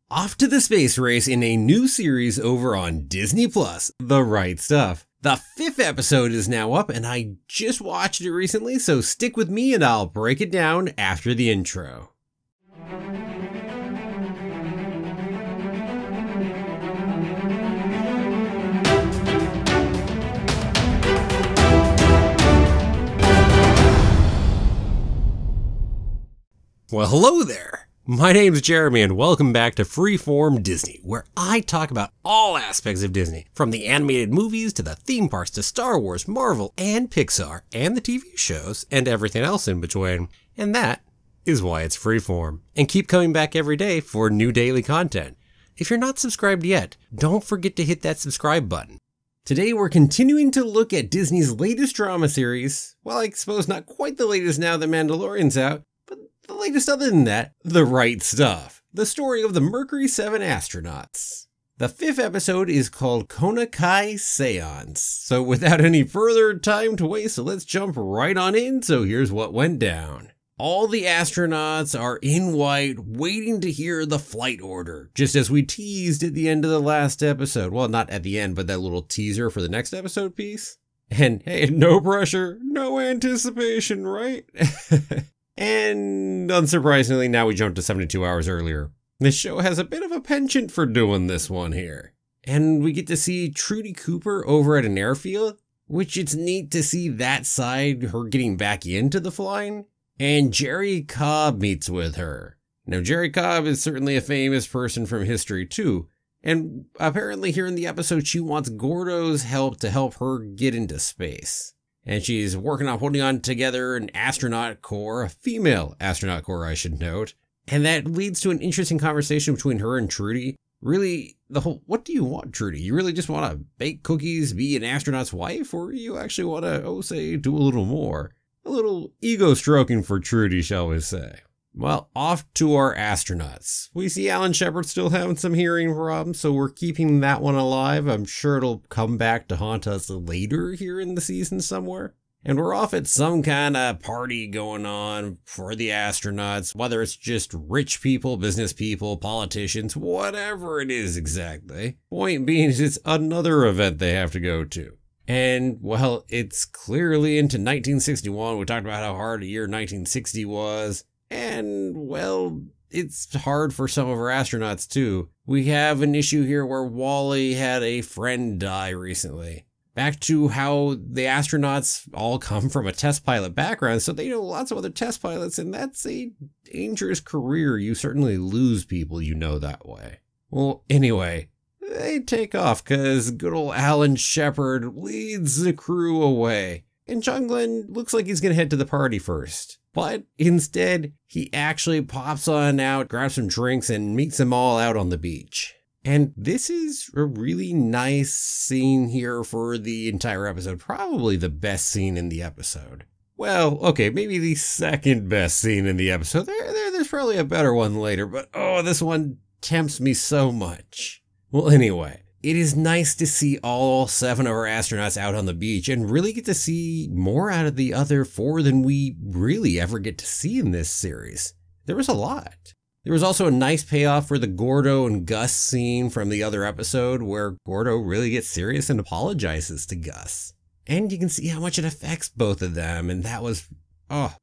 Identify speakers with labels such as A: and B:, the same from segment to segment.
A: Off to the space race in a new series over on Disney+, The Right Stuff. The 5th episode is now up and I just watched it recently, so stick with me and I'll break it down after the intro. Well, hello there. My name's Jeremy and welcome back to Freeform Disney, where I talk about all aspects of Disney, from the animated movies to the theme parks to Star Wars, Marvel, and Pixar, and the TV shows, and everything else in between. And that is why it's Freeform. And keep coming back every day for new daily content. If you're not subscribed yet, don't forget to hit that subscribe button. Today we're continuing to look at Disney's latest drama series. Well, I suppose not quite the latest now that Mandalorian's out, but the latest other than that, The Right Stuff, the story of the Mercury 7 astronauts. The 5th episode is called Kona Seance. So without any further time to waste, let's jump right on in. So here's what went down. All the astronauts are in white, waiting to hear the flight order, just as we teased at the end of the last episode. Well, not at the end, but that little teaser for the next episode piece. And hey, no pressure, no anticipation, right? And unsurprisingly, now we jump to 72 hours earlier. This show has a bit of a penchant for doing this one here. And we get to see Trudy Cooper over at an airfield, which it's neat to see that side, her getting back into the flying. And Jerry Cobb meets with her. Now, Jerry Cobb is certainly a famous person from history too. And apparently here in the episode, she wants Gordo's help to help her get into space. And she's working on putting on together an astronaut corps, a female astronaut corps, I should note. And that leads to an interesting conversation between her and Trudy. Really, the whole, what do you want, Trudy? You really just want to bake cookies, be an astronaut's wife? Or you actually want to, do a little more? A little ego stroking for Trudy, shall we say. Well, off to our astronauts. We see Alan Shepard still having some hearing problems, so we're keeping that one alive. I'm sure it'll come back to haunt us later here in the season somewhere. And we're off at some kind of party going on for the astronauts, whether it's just rich people, business people, politicians, whatever it is exactly. Point being is it's another event they have to go to. And, well, it's clearly into 1961. We talked about how hard a year 1960 was. And, well, it's hard for some of our astronauts, too. We have an issue here where Wally had a friend die recently. Back to how the astronauts all come from a test pilot background, so they know lots of other test pilots, and that's a dangerous career. You certainly lose people you know that way. Well, anyway, they take off because good old Alan Shepard leads the crew away. And John Glenn looks like he's going to head to the party first. But instead, he actually pops on out, grabs some drinks, and meets them all out on the beach. And this is a really nice scene here for the entire episode. Probably the best scene in the episode. Well, okay, maybe the second best scene in the episode. There's probably a better one later, but oh, this one tempts me so much. Well, anyway. It is nice to see all 7 of our astronauts out on the beach and really get to see more out of the other 4 than we really ever get to see in this series. There was a lot. There was also a nice payoff for the Gordo and Gus scene from the other episode where Gordo really gets serious and apologizes to Gus. And you can see how much it affects both of them, and that was,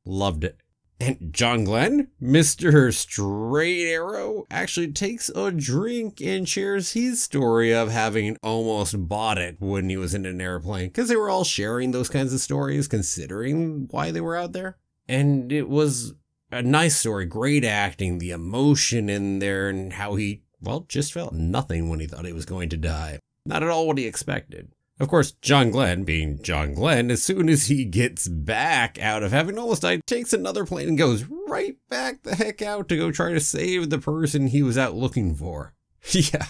A: loved it. And John Glenn, Mr. Straight Arrow, actually takes a drink and shares his story of having almost bought it when he was in an airplane. Because they were all sharing those kinds of stories, considering why they were out there. And it was a nice story, great acting, the emotion in there, and how he, well, just felt nothing when he thought he was going to die. Not at all what he expected. Of course, John Glenn, being John Glenn, as soon as he gets back out of having almost died, takes another plane and goes right back the heck out to go try to save the person he was out looking for. Yeah.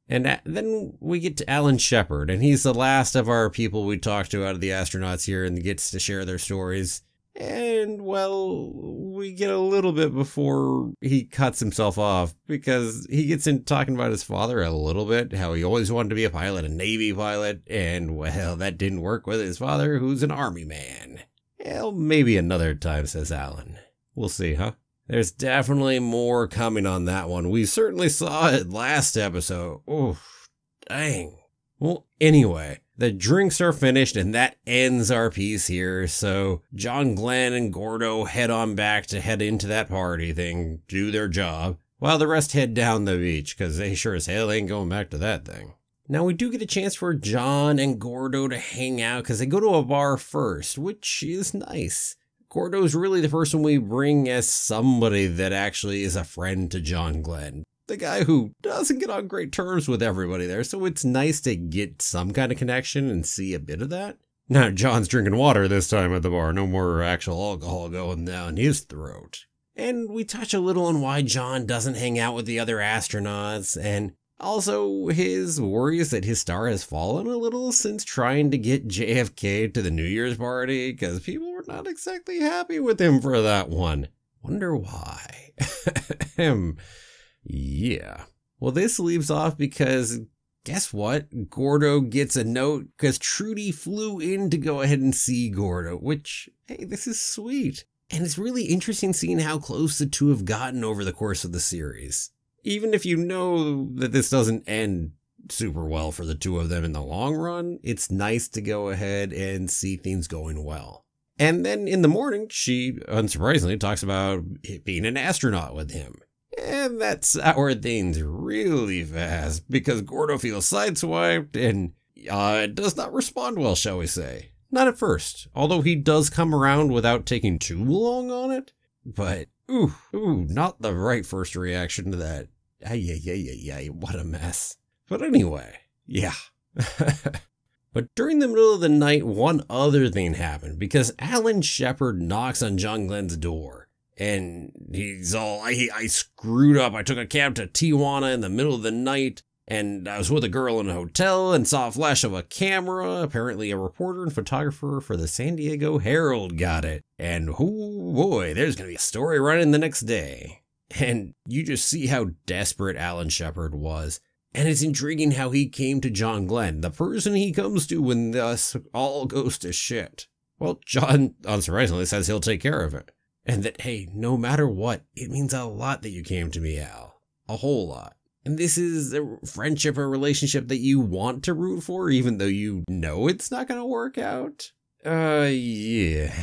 A: And then we get to Alan Shepard, and he's the last of our people we talked to out of the astronauts here and gets to share their stories. And, well, we get a little bit before he cuts himself off because he gets into talking about his father a little bit, how he always wanted to be a pilot, a Navy pilot, and, well, that didn't work with his father, who's an Army man. Well, maybe another time, says Alan. We'll see, huh? There's definitely more coming on that one. We certainly saw it last episode. Oh, dang. Well, anyway, the drinks are finished and that ends our piece here. So John Glenn and Gordo head on back to head into that party thing, do their job, while the rest head down the beach because they sure as hell ain't going back to that thing. Now, we do get a chance for John and Gordo to hang out because they go to a bar first, which is nice. Gordo's really the person we bring as somebody that actually is a friend to John Glenn. The guy who doesn't get on great terms with everybody there, so it's nice to get some kind of connection and see a bit of that. Now, John's drinking water this time at the bar, no more actual alcohol going down his throat. And we touch a little on why John doesn't hang out with the other astronauts, and also his worries that his star has fallen a little since trying to get JFK to the New Year's party, because people were not exactly happy with him for that one. Wonder why. Yeah. Well, this leaves off because guess what? Gordo gets a note because Trudy flew in to go ahead and see Gordo, which, hey, this is sweet. And it's really interesting seeing how close the two have gotten over the course of the series. Even if you know that this doesn't end super well for the two of them in the long run, it's nice to go ahead and see things going well. And then in the morning, she, unsurprisingly, talks about being an astronaut with him. And that soured things really fast because Gordo feels sideswiped and does not respond well, shall we say. Not at first, although he does come around without taking too long on it. But, not the right first reaction to that. Ay, what a mess. But anyway, yeah. But during the middle of the night, one other thing happened because Alan Shepard knocks on John Glenn's door. And he's all, I screwed up. I took a cab to Tijuana in the middle of the night, and I was with a girl in a hotel and saw a flash of a camera. Apparently a reporter and photographer for the San Diego Herald got it. And oh boy, there's going to be a story running the next day. And you just see how desperate Alan Shepard was. And it's intriguing how he came to John Glenn, the person he comes to when this all goes to shit. Well, John, unsurprisingly, says he'll take care of it. And that, hey, no matter what, it means a lot that you came to me, Al. A whole lot. And this is a friendship or relationship that you want to root for, even though you know it's not going to work out. Yeah.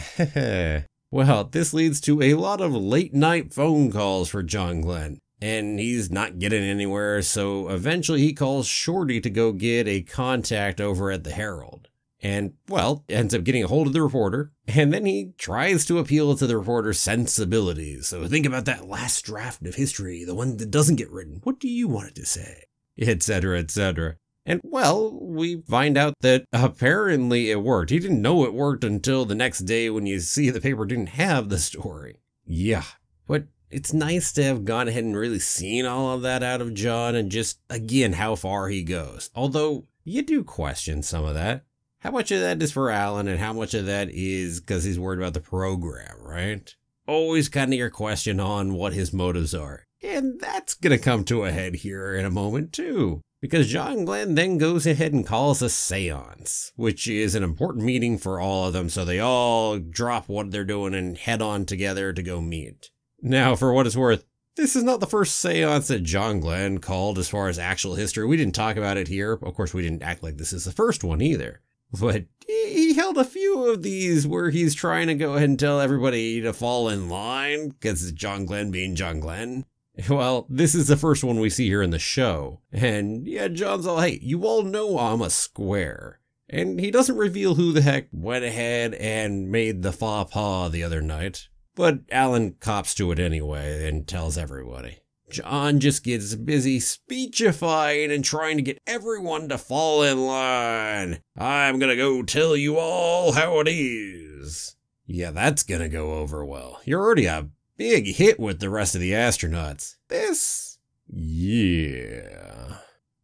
A: Well, this leads to a lot of late night phone calls for John Glenn. And he's not getting anywhere, so eventually he calls Shorty to go get a contact over at the Herald. And, well, ends up getting a hold of the reporter, and then he tries to appeal to the reporter's sensibilities. So think about that last draft of history, the one that doesn't get written. What do you want it to say? Etc., etc. And, well, we find out that apparently it worked. He didn't know it worked until the next day when you see the paper didn't have the story. Yeah, but it's nice to have gone ahead and really seen all of that out of John and just, again, how far he goes. Although, you do question some of that. How much of that is for Alan and how much of that is because he's worried about the program, right? Always kind of your question on what his motives are. And that's going to come to a head here in a moment too. Because John Glenn then goes ahead and calls a seance, which is an important meeting for all of them. So they all drop what they're doing and head on together to go meet. Now, for what it's worth, this is not the first seance that John Glenn called as far as actual history. We didn't talk about it here. Of course, we didn't act like this is the first one either. But he held a few of these where he's trying to go ahead and tell everybody to fall in line because it's John Glenn being John Glenn. Well, this is the first one we see here in the show. And yeah, John's all, hey, you all know I'm a square. And he doesn't reveal who the heck went ahead and made the faux pas the other night. But Alan cops to it anyway and tells everybody. John just gets busy speechifying and trying to get everyone to fall in line. I'm gonna go tell you all how it is. Yeah, that's gonna go over well. You're already a big hit with the rest of the astronauts. This? Yeah.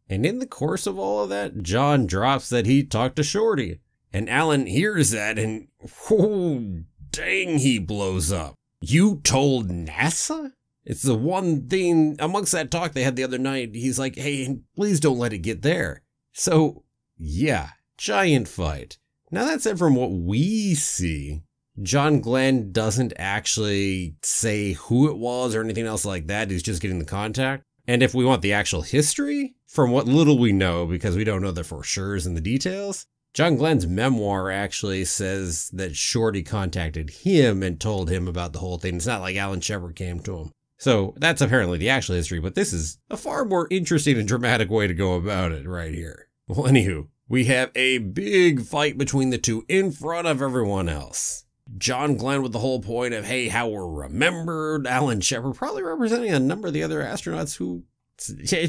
A: And in the course of all of that, John drops that he talked to Shorty. And Alan hears that and, oh, dang, he blows up. You told NASA? It's the one thing amongst that talk they had the other night. He's like, hey, please don't let it get there. So, yeah, giant fight. Now that's it from what we see. John Glenn doesn't actually say who it was or anything else like that. He's just getting the contact. And if we want the actual history, from what little we know, because we don't know the for sure's and the details, John Glenn's memoir actually says that Shorty contacted him and told him about the whole thing. It's not like Alan Shepard came to him. So that's apparently the actual history, but this is a far more interesting and dramatic way to go about it right here. Well, anywho, we have a big fight between the two in front of everyone else. John Glenn with the whole point of, hey, how we're remembered. Alan Shepard probably representing a number of the other astronauts who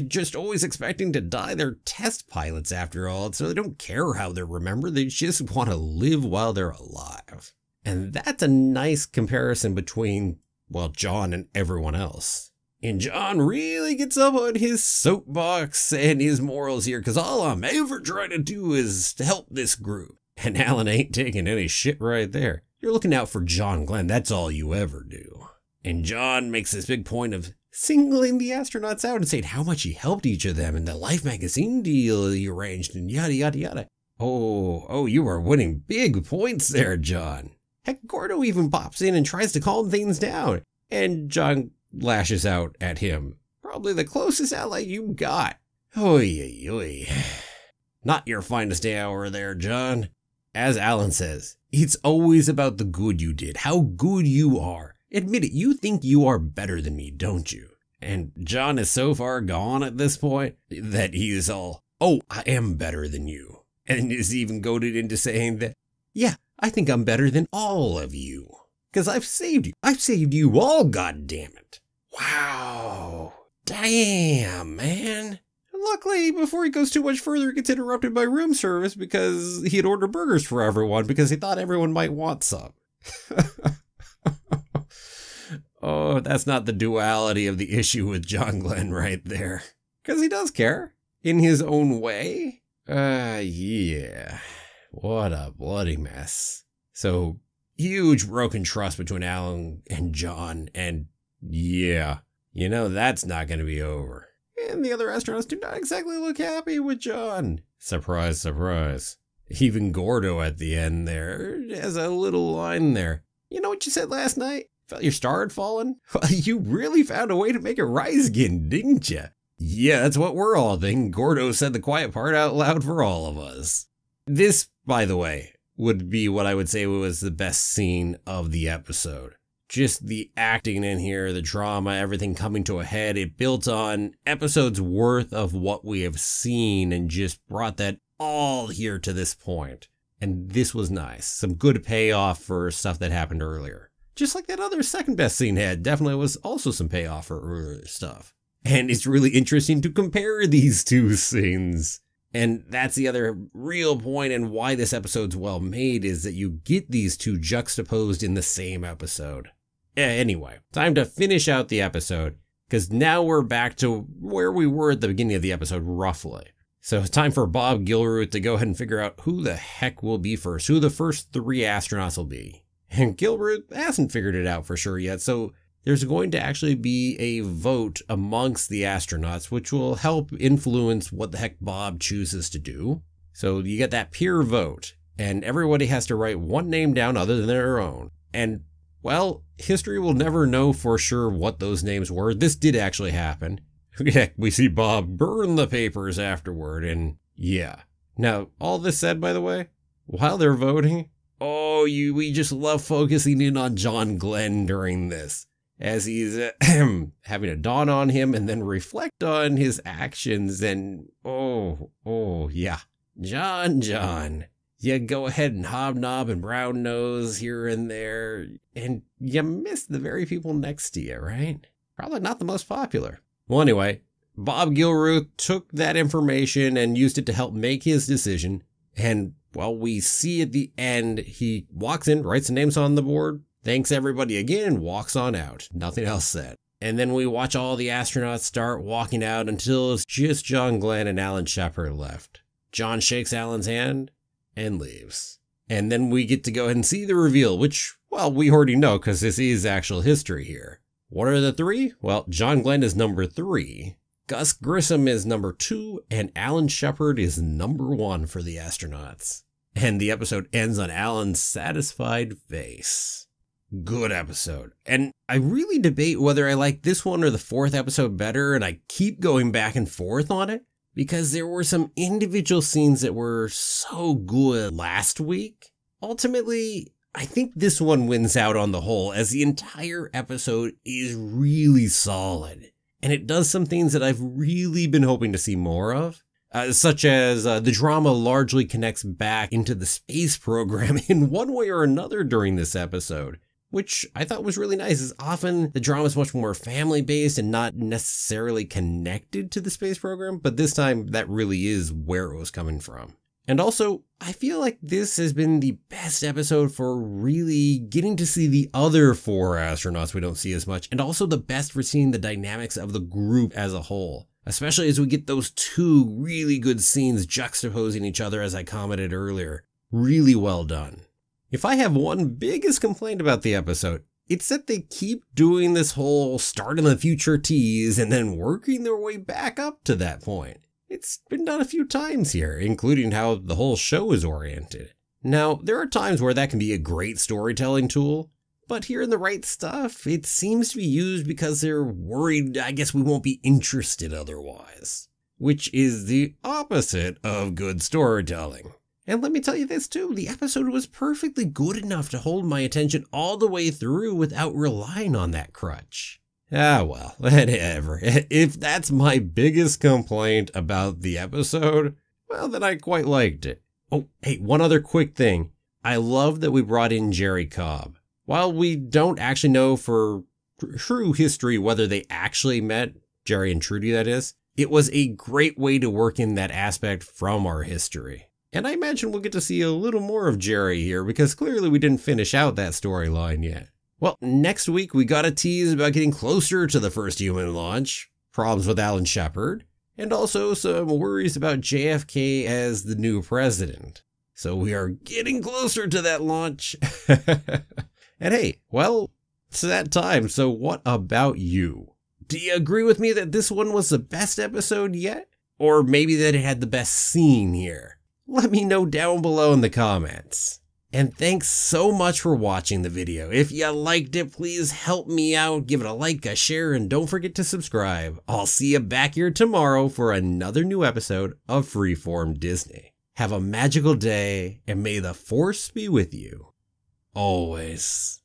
A: just always expecting to die. They're test pilots after all, so they don't care how they're remembered. They just want to live while they're alive. And that's a nice comparison between, well, John and everyone else. And John really gets up on his soapbox and his morals here, because all I'm ever trying to do is to help this group. And Alan ain't taking any shit right there. You're looking out for John Glenn, that's all you ever do. And John makes this big point of singling the astronauts out and saying how much he helped each of them and the Life magazine deal he arranged and yada yada yada. Oh, you are winning big points there, John. Heck, Gordo even pops in and tries to calm things down. And John lashes out at him. Probably the closest ally you got. Oy, oy, oy. Not your finest hour there, John. As Alan says, it's always about the good you did, how good you are. Admit it, you think you are better than me, don't you? And John is so far gone at this point that he is all, oh, I am better than you. And is even goaded into saying that, yeah, I think I'm better than all of you. Because I've saved you. I've saved you all, goddammit. Wow. Damn, man. Luckily, before he goes too much further, he gets interrupted by room service because he had ordered burgers for everyone because he thought everyone might want some. Oh, that's not the duality of the issue with John Glenn right there. Because he does care. In his own way. Yeah. What a bloody mess. So, huge broken trust between Alan and John. And yeah, you know that's not going to be over. And the other astronauts do not exactly look happy with John. Surprise, surprise. Even Gordo at the end there has a little line there. You know what you said last night? Felt your star had fallen? Well, you really found a way to make it rise again, didn't you? Yeah, that's what we're all thinking. Gordo said the quiet part out loud for all of us. This, by the way, would be what I would say was the best scene of the episode. Just the acting in here, the drama, everything coming to a head. It built on episodes worth of what we have seen and just brought that all here to this point. And this was nice. Some good payoff for stuff that happened earlier. Just like that other second best scene had, definitely was also some payoff for earlier stuff. And it's really interesting to compare these two scenes. And that's the other real point and why this episode's well made is that you get these two juxtaposed in the same episode. Anyway, time to finish out the episode, because now we're back to where we were at the beginning of the episode, roughly. So it's time for Bob Gilruth to go ahead and figure out who the heck will be first, who the first 3 astronauts will be. And Gilruth hasn't figured it out for sure yet, so there's going to actually be a vote amongst the astronauts, which will help influence what the heck Bob chooses to do. So you get that peer vote, and everybody has to write one name down other than their own. And well, history will never know for sure what those names were. This did actually happen. Heck, we see Bob burn the papers afterward, and yeah. Now, all this said, by the way, while they're voting, we just love focusing in on John Glenn during this, as he's having a dawn on him and then reflect on his actions, and yeah. John. You go ahead and hobnob and brown nose here and there, and you miss the very people next to you, right? Probably not the most popular. Well, anyway, Bob Gilruth took that information and used it to help make his decision. And, well, we see at the end, he walks in, writes the names on the board, thanks everybody again, and walks on out. Nothing else said. And then we watch all the astronauts start walking out until it's just John Glenn and Alan Shepard left. John shakes Alan's hand and leaves. And then we get to go ahead and see the reveal, which, well, we already know because this is actual history here. What are the 3? Well, John Glenn is number 3, Gus Grissom is number 2, and Alan Shepard is number 1 for the astronauts. And the episode ends on Alan's satisfied face. Good episode. And I really debate whether I like this one or the fourth episode better, and I keep going back and forth on it because there were some individual scenes that were so good last week. Ultimately, I think this one wins out on the whole, as the entire episode is really solid. And it does some things that I've really been hoping to see more of. Such as the drama largely connects back into the space program in one way or another during this episode, which I thought was really nice, as often the drama is much more family-based and not necessarily connected to the space program, but this time that really is where it was coming from. And also, I feel like this has been the best episode for really getting to see the other 4 astronauts we don't see as much, and also the best for seeing the dynamics of the group as a whole. Especially as we get those 2 really good scenes juxtaposing each other, as I commented earlier. Really well done. If I have one biggest complaint about the episode, it's that they keep doing this whole start in the future tease and then working their way back up to that point. It's been done a few times here, including how the whole show is oriented. Now, there are times where that can be a great storytelling tool, but here in The Right Stuff, it seems to be used because they're worried, I guess, we won't be interested otherwise. Which is the opposite of good storytelling. And let me tell you this too, the episode was perfectly good enough to hold my attention all the way through without relying on that crutch. Ah well, whatever. If that's my biggest complaint about the episode, well then I quite liked it. Oh, hey, one other quick thing. I love that we brought in Jerry Cobb. While we don't actually know for true history whether they actually met, Jerry and Trudy that is, it was a great way to work in that aspect from our history. And I imagine we'll get to see a little more of Jerry here because clearly we didn't finish out that storyline yet. Well, next week we got a tease about getting closer to the first human launch, problems with Alan Shepard, and also some worries about JFK as the new president. So we are getting closer to that launch. And hey, well, it's that time, so what about you? Do you agree with me that this one was the best episode yet? Or maybe that it had the best scene here? Let me know down below in the comments. And thanks so much for watching the video. If you liked it, please help me out. Give it a like, a share, and don't forget to subscribe. I'll see you back here tomorrow for another new episode of Freeform Disney. Have a magical day, and may the Force be with you. Always.